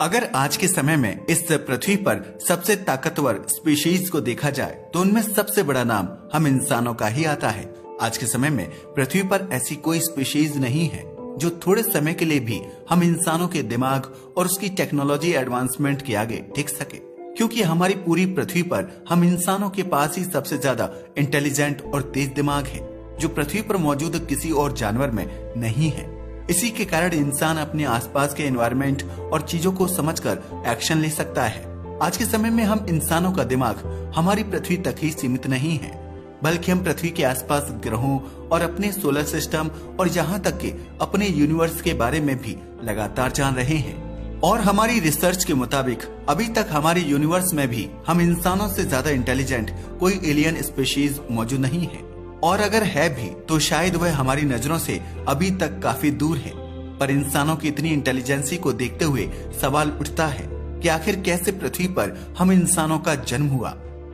अगर आज के समय में इस पृथ्वी पर सबसे ताकतवर स्पीशीज को देखा जाए तो उनमें सबसे बड़ा नाम हम इंसानों का ही आता है। आज के समय में पृथ्वी पर ऐसी कोई स्पीशीज नहीं है जो थोड़े समय के लिए भी हम इंसानों के दिमाग और उसकी टेक्नोलॉजी एडवांसमेंट के आगे टिक सके, क्योंकि हमारी पूरी पृथ्वी पर हम इंसानों के पास ही सबसे ज्यादा इंटेलिजेंट और तेज दिमाग है जो पृथ्वी पर मौजूद किसी और जानवर में नहीं है। इसी के कारण इंसान अपने आसपास के एनवायरनमेंट और चीजों को समझकर एक्शन ले सकता है। आज के समय में हम इंसानों का दिमाग हमारी पृथ्वी तक ही सीमित नहीं है, बल्कि हम पृथ्वी के आसपास ग्रहों और अपने सोलर सिस्टम और यहाँ तक कि अपने यूनिवर्स के बारे में भी लगातार जान रहे हैं। और हमारी रिसर्च के मुताबिक अभी तक हमारे यूनिवर्स में भी हम इंसानों से ज्यादा इंटेलिजेंट कोई एलियन स्पीशीज मौजूद नहीं है, और अगर है भी तो शायद वह हमारी नजरों से अभी तक काफी दूर है। पर इंसानों की इतनी इंटेलिजेंसी को देखते हुए सवाल उठता है कि आखिर कैसे पृथ्वी पर हम इंसानों का जन्म हुआ,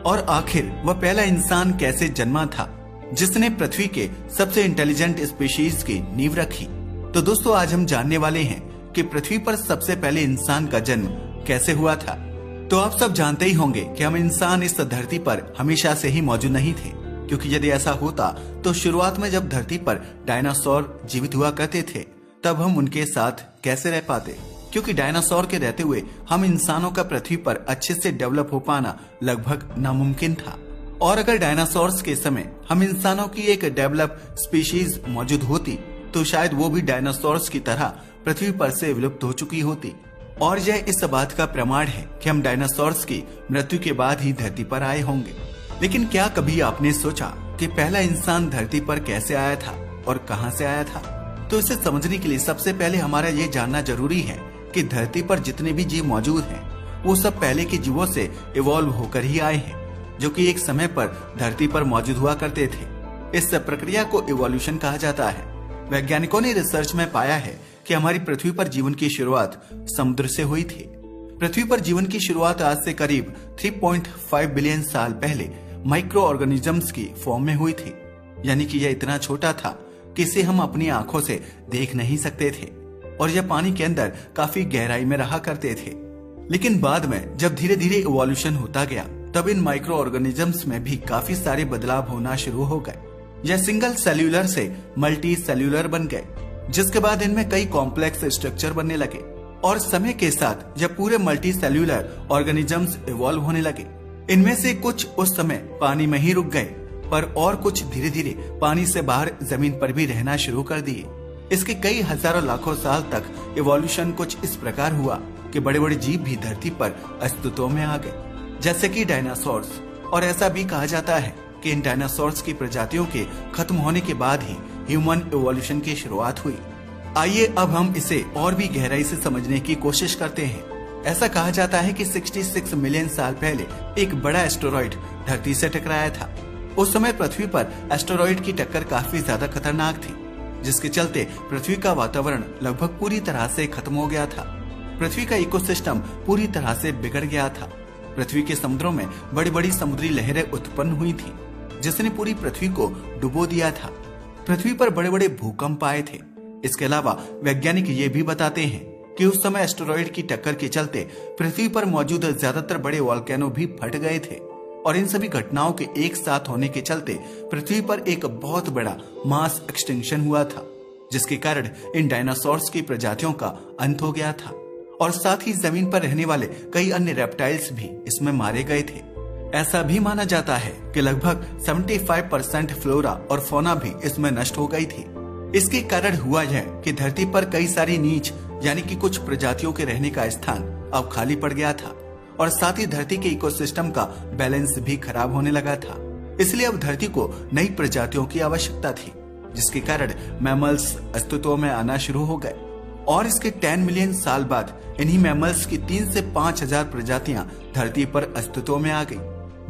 और आखिर वह पहला इंसान कैसे जन्मा था जिसने पृथ्वी के सबसे इंटेलिजेंट स्पीशीज की नींव रखी। तो दोस्तों, आज हम जानने वाले हैं कि पृथ्वी पर सबसे पहले इंसान का जन्म कैसे हुआ था। तो आप सब जानते ही होंगे कि हम इंसान इस धरती पर हमेशा से ही मौजूद नहीं थे, क्योंकि यदि ऐसा होता तो शुरुआत में जब धरती पर डायनासोर जीवित हुआ करते थे तब हम उनके साथ कैसे रह पाते, क्योंकि डायनासोर के रहते हुए हम इंसानों का पृथ्वी पर अच्छे से डेवलप हो पाना लगभग नामुमकिन था। और अगर डायनासोर्स के समय हम इंसानों की एक डेवलप स्पीशीज मौजूद होती तो शायद वो भी डायनासोर्स की तरह पृथ्वी पर से विलुप्त हो चुकी होती। और यह इस बात का प्रमाण है कि हम डायनासोर्स की मृत्यु के बाद ही धरती पर आए होंगे। लेकिन क्या कभी आपने सोचा कि पहला इंसान धरती पर कैसे आया था और कहां से आया था? तो इसे समझने के लिए सबसे पहले हमारा ये जानना जरूरी है कि धरती पर जितने भी जीव मौजूद हैं वो सब पहले के जीवों से इवॉल्व होकर ही आए हैं, जो कि एक समय पर धरती पर मौजूद हुआ करते थे। इस प्रक्रिया को इवोल्यूशन कहा जाता है। वैज्ञानिकों ने रिसर्च में पाया है कि हमारी पृथ्वी पर जीवन की शुरुआत समुद्र से हुई थी। पृथ्वी पर जीवन की शुरुआत आज से करीब 3.5 बिलियन साल पहले माइक्रो ऑर्गेनिजम्स की फॉर्म में हुई थी, यानी कि यह इतना छोटा था कि इसे हम अपनी आंखों से देख नहीं सकते थे, और यह पानी के अंदर काफी गहराई में रहा करते थे। लेकिन बाद में जब धीरे धीरे इवोल्यूशन होता गया तब इन माइक्रो ऑर्गेनिजम्स में भी काफी सारे बदलाव होना शुरू हो गए। यह सिंगल सेल्यूलर से मल्टी सेल्यूलर बन गए, जिसके बाद इनमें कई कॉम्प्लेक्स स्ट्रक्चर बनने लगे, और समय के साथ जब पूरे मल्टी सेल्यूलर ऑर्गेनिजम्स इवॉल्व होने लगे, इनमें से कुछ उस समय पानी में ही रुक गए, पर और कुछ धीरे धीरे पानी से बाहर जमीन पर भी रहना शुरू कर दिए। इसके कई हजारों लाखों साल तक इवोल्यूशन कुछ इस प्रकार हुआ कि बड़े बड़े जीव भी धरती पर अस्तित्व में आ गए, जैसे कि डायनासोर्स। और ऐसा भी कहा जाता है कि इन डायनासोर्स की प्रजातियों के खत्म होने के बाद ही ह्यूमन इवोल्यूशन की शुरुआत हुई। आइए अब हम इसे और भी गहराई से समझने की कोशिश करते हैं। ऐसा कहा जाता है कि 66 मिलियन साल पहले एक बड़ा एस्टेरॉइड धरती से टकराया था। उस समय पृथ्वी पर एस्टेरॉइड की टक्कर काफी ज्यादा खतरनाक थी, जिसके चलते पृथ्वी का वातावरण लगभग पूरी तरह से खत्म हो गया था। पृथ्वी का इकोसिस्टम पूरी तरह से बिगड़ गया था। पृथ्वी के समुद्रों में बड़ी बड़ी समुद्री लहरें उत्पन्न हुई थी, जिसने पूरी पृथ्वी को डुबो दिया था। पृथ्वी पर बड़े बड़े भूकंप आए थे। इसके अलावा वैज्ञानिक ये भी बताते हैं कि उस समय एस्टेरॉइड की टक्कर के चलते पृथ्वी पर मौजूद ज्यादातर बड़े वोल्केनो भी फट गए थे, और इन सभी घटनाओं के एक साथ होने के चलते पृथ्वी पर एक बहुत बड़ा मास एक्सटिंक्शन हुआ था, जिसके कारण इन डायनासोर्स की प्रजातियों का अंत हो गया था, और साथ ही जमीन पर रहने वाले कई अन्य रेप्टाइल्स भी इसमें मारे गए थे। ऐसा भी माना जाता है कि लगभग 75% फ्लोरा और फौना भी इसमें नष्ट हो गई थी। इसके कारण हुआ यह कि धरती पर कई सारी नीच यानी कि कुछ प्रजातियों के रहने का स्थान अब खाली पड़ गया था, और साथ ही धरती के इकोसिस्टम का बैलेंस भी खराब होने लगा था। इसलिए अब धरती को नई प्रजातियों की आवश्यकता थी, जिसके कारण मैमल्स अस्तित्व में आना शुरू हो गए। और इसके 10 मिलियन साल बाद इन्हीं मैमल्स की 3 से 5,000 प्रजातियां धरती पर अस्तित्व में आ गई,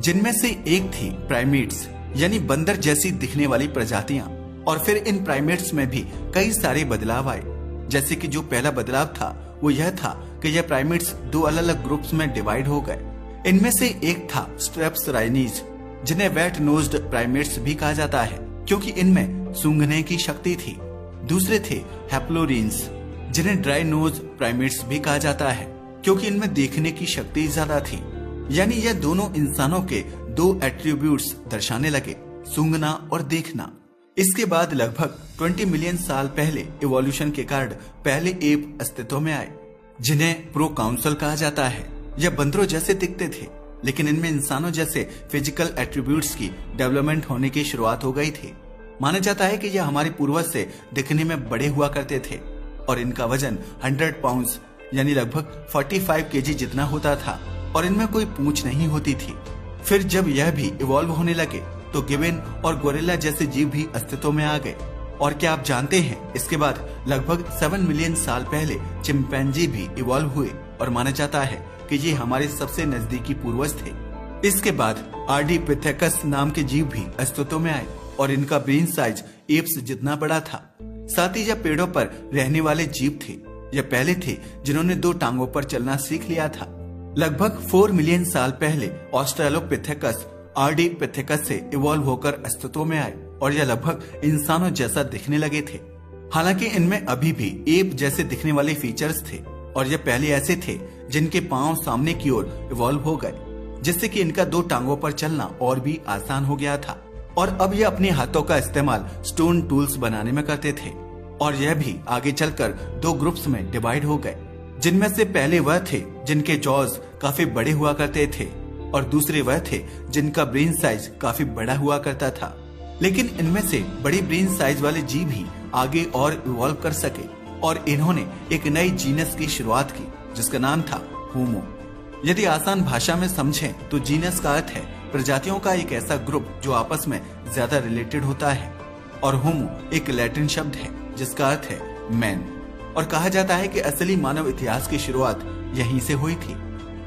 जिनमें से एक थी प्राइमेट्स यानी बंदर जैसी दिखने वाली प्रजातियां। और फिर इन प्राइमेट्स में भी कई सारे बदलाव आए, जैसे कि जो पहला बदलाव था वो यह था कि यह प्राइमेट्स दो अलग अलग ग्रुप्स में डिवाइड हो गए। इनमें से एक था स्ट्रेप्स राइनीज, जिन्हें वेट नोज्ड प्राइमेट्स भी कहा जाता है, क्योंकि इनमें सूंघने की शक्ति थी। दूसरे थे हैप्लोरीन्स, जिन्हें ड्राई नोज प्राइमेट्स भी कहा जाता है, क्योंकि इनमें देखने की शक्ति ज्यादा थी। यानी यह दोनों इंसानों के दो एट्रीब्यूट्स दर्शाने लगे, सूंघना और देखना। इसके बाद लगभग 20 मिलियन साल पहले इवोल्यूशन के कारण पहले एप अस्तित्व में आए, जिन्हें प्रो काउंसल कहा जाता है। यह बंदरों जैसे दिखते थे, लेकिन इनमें इंसानों जैसे फिजिकल एट्रीब्यूट्स की डेवलपमेंट होने की शुरुआत हो गई थी। माना जाता है कि यह हमारे पूर्वज से दिखने में बड़े हुआ करते थे और इनका वजन 100 पाउंड्स यानी लगभग 45 केजी जितना होता था और इनमें कोई पूंछ नहीं होती थी। फिर जब यह भी इवॉल्व होने लगे तो गिबन और गोरिल्ला जैसे जीव भी अस्तित्व में आ गए। और क्या आप जानते हैं, इसके बाद लगभग 7 मिलियन साल पहले चिंपैंजी भी इवॉल्व हुए और माना जाता है कि ये हमारे सबसे नजदीकी पूर्वज थे। इसके बाद आर्डिपिथेकस नाम के जीव भी अस्तित्व में आए और इनका ब्रेन साइज एप्स जितना बड़ा था। साथ ही यह पेड़ों पर रहने वाले जीव थे। यह पहले थे जिन्होंने 2 टांगों पर चलना सीख लिया था। लगभग 4 मिलियन साल पहले ऑस्ट्रेलोपिथेकस आर्डिपिथेकस से इवॉल्व होकर अस्तित्व में आए और यह लगभग इंसानों जैसा दिखने लगे थे। हालांकि इनमें अभी भी एप जैसे दिखने वाले फीचर्स थे और ये पहले ऐसे थे जिनके पांव सामने की ओर इवॉल्व हो गए, जिससे कि इनका 2 टांगों पर चलना और भी आसान हो गया था। और अब ये अपने हाथों का इस्तेमाल स्टोन टूल्स बनाने में करते थे। और यह भी आगे चलकर 2 ग्रुप्स में डिवाइड हो गए, जिनमें से पहले वह थे जिनके जॉज काफी बड़े हुआ करते थे और दूसरे वह थे जिनका ब्रेन साइज काफी बड़ा हुआ करता था। लेकिन इनमें से बड़ी ब्रेन साइज वाले जीव ही आगे और इवॉल्व कर सके और इन्होंने एक नई जीनस की शुरुआत की जिसका नाम था होमो। यदि आसान भाषा में समझें तो जीनस का अर्थ है प्रजातियों का एक ऐसा ग्रुप जो आपस में ज्यादा रिलेटेड होता है, और होमो एक लैटिन शब्द है जिसका अर्थ है मैन। और कहा जाता है कि असली मानव इतिहास की शुरुआत यहीं से हुई थी।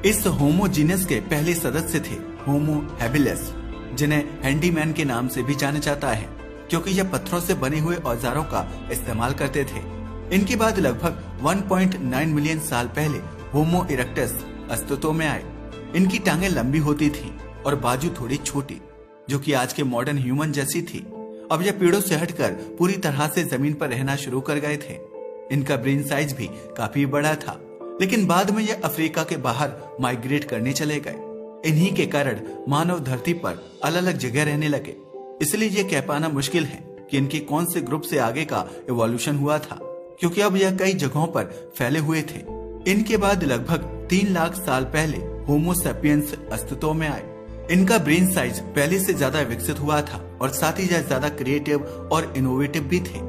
इस होमो जीनस के पहले सदस्य थे होमो हैबिलिस, जिन्हें हैंडीमैन के नाम से भी जाना जाता है क्योंकि यह पत्थरों से बने हुए औजारों का इस्तेमाल करते थे। इनके बाद लगभग 1.9 मिलियन साल पहले होमो इरेक्टस अस्तित्व में आए। इनकी टांगें लंबी होती थी और बाजू थोड़ी छोटी, जो कि आज के मॉडर्न ह्यूमन जैसी थी। अब यह पेड़ों से हटकर पूरी तरह से जमीन पर रहना शुरू कर गए थे। इनका ब्रेन साइज भी काफी बड़ा था, लेकिन बाद में यह अफ्रीका के बाहर माइग्रेट करने चले गए। इन्हीं के कारण मानव धरती पर अलग अलग जगह रहने लगे। इसलिए यह कह पाना मुश्किल है कि इनके कौन से ग्रुप से आगे का इवोल्यूशन हुआ था, क्योंकि अब यह कई जगहों पर फैले हुए थे। इनके बाद लगभग 3 लाख साल पहले होमो सेपियंस अस्तित्व में आए। इनका ब्रेन साइज पहले से ज्यादा विकसित हुआ था और साथ ही यह ज्यादा क्रिएटिव और इनोवेटिव भी थे।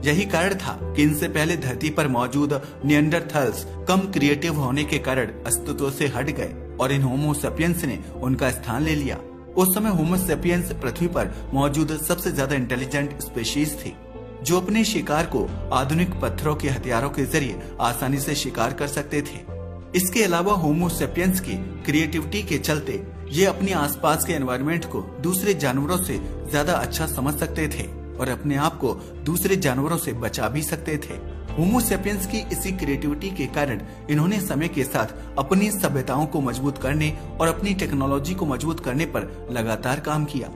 यही कारण था कि इनसे पहले धरती पर मौजूद निएंडरथाल्स कम क्रिएटिव होने के कारण अस्तित्व से हट गए और इन होमो सेपियंस ने उनका स्थान ले लिया। उस समय होमो सेपियंस पृथ्वी पर मौजूद सबसे ज्यादा इंटेलिजेंट स्पीशीज थी, जो अपने शिकार को आधुनिक पत्थरों के हथियारों के जरिए आसानी से शिकार कर सकते थे। इसके अलावा होमो सेपियंस की क्रिएटिविटी के चलते ये अपने आसपास के एनवायरनमेंट को दूसरे जानवरों से ज्यादा अच्छा समझ सकते थे और अपने आप को दूसरे जानवरों से बचा भी सकते थे। होमो सेपियंस की इसी क्रिएटिविटी के कारण इन्होंने समय के साथ अपनी सभ्यताओं को मजबूत करने और अपनी टेक्नोलॉजी को मजबूत करने पर लगातार काम किया।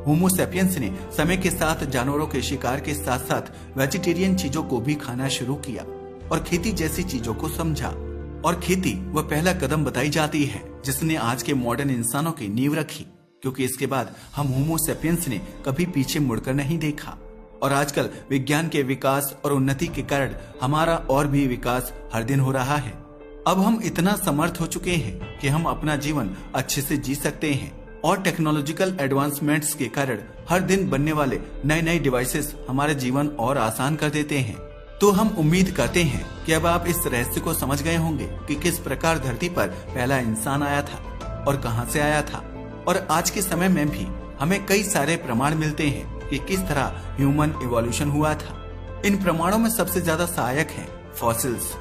होमो सेपियंस ने समय के साथ जानवरों के शिकार के साथ साथ वेजिटेरियन चीजों को भी खाना शुरू किया और खेती जैसी चीजों को समझा। और खेती वह पहला कदम बताई जाती है जिसने आज के मॉडर्न इंसानों की नींव रखी, क्योंकि इसके बाद हम होमो सेपियंस ने कभी पीछे मुड़कर नहीं देखा। और आजकल विज्ञान के विकास और उन्नति के कारण हमारा और भी विकास हर दिन हो रहा है। अब हम इतना समर्थ हो चुके हैं कि हम अपना जीवन अच्छे से जी सकते हैं और टेक्नोलॉजिकल एडवांसमेंट्स के कारण हर दिन बनने वाले नए नए डिवाइसेस हमारे जीवन और आसान कर देते हैं। तो हम उम्मीद करते हैं कि अब आप इस रहस्य को समझ गए होंगे कि किस प्रकार धरती पर पहला इंसान आया था और कहां से आया था। और आज के समय में भी हमें कई सारे प्रमाण मिलते हैं कि किस तरह ह्यूमन इवोल्यूशन हुआ था। इन प्रमाणों में सबसे ज्यादा सहायक है फॉसिल्स।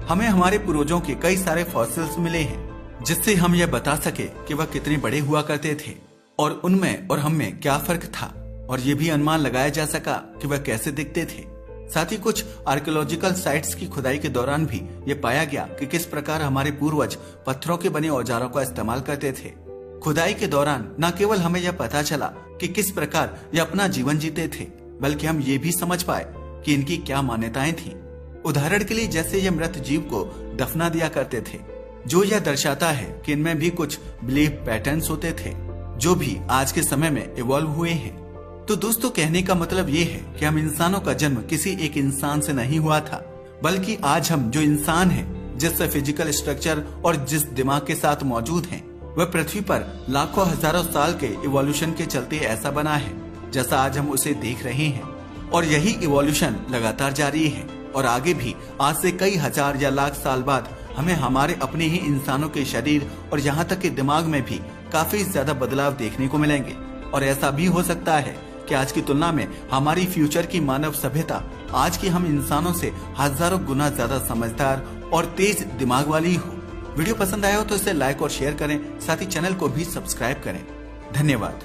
हमें हमारे पूर्वजों के कई सारे फॉसिल्स मिले हैं जिससे हम यह बता सके कि वह कितने बड़े हुआ करते थे और उनमें और हम में क्या फर्क था, और ये भी अनुमान लगाया जा सका कि वह कैसे दिखते थे। साथ ही कुछ आर्कियोलॉजिकल साइट्स की खुदाई के दौरान भी ये पाया गया कि किस प्रकार हमारे पूर्वज पत्थरों के बने औजारों का इस्तेमाल करते थे। खुदाई के दौरान न केवल हमें यह पता चला कि किस प्रकार ये अपना जीवन जीते थे, बल्कि हम ये भी समझ पाए कि इनकी क्या मान्यताएं थी। उदाहरण के लिए जैसे ये मृत जीव को दफना दिया करते थे, जो यह दर्शाता है कि इनमें भी कुछ बिलीफ पैटर्न्स होते थे जो भी आज के समय में इवॉल्व हुए हैं। तो दोस्तों, कहने का मतलब ये है कि हम इंसानों का जन्म किसी एक इंसान से नहीं हुआ था, बल्कि आज हम जो इंसान हैं, जिस फिजिकल स्ट्रक्चर और जिस दिमाग के साथ मौजूद हैं, वह पृथ्वी पर लाखों हजारों साल के इवोल्यूशन के चलते ऐसा बना है जैसा आज हम उसे देख रहे हैं। और यही इवोल्यूशन लगातार जारी है और आगे भी आज से कई हजार या लाख साल बाद हमें हमारे अपने ही इंसानों के शरीर और यहाँ तक के दिमाग में भी काफी ज्यादा बदलाव देखने को मिलेंगे। और ऐसा भी हो सकता है कि आज की तुलना में हमारी फ्यूचर की मानव सभ्यता आज की हम इंसानों से हजारों गुना ज्यादा समझदार और तेज दिमाग वाली हो। वीडियो पसंद आया हो तो इसे लाइक और शेयर करें, साथ ही चैनल को भी सब्सक्राइब करें। धन्यवाद।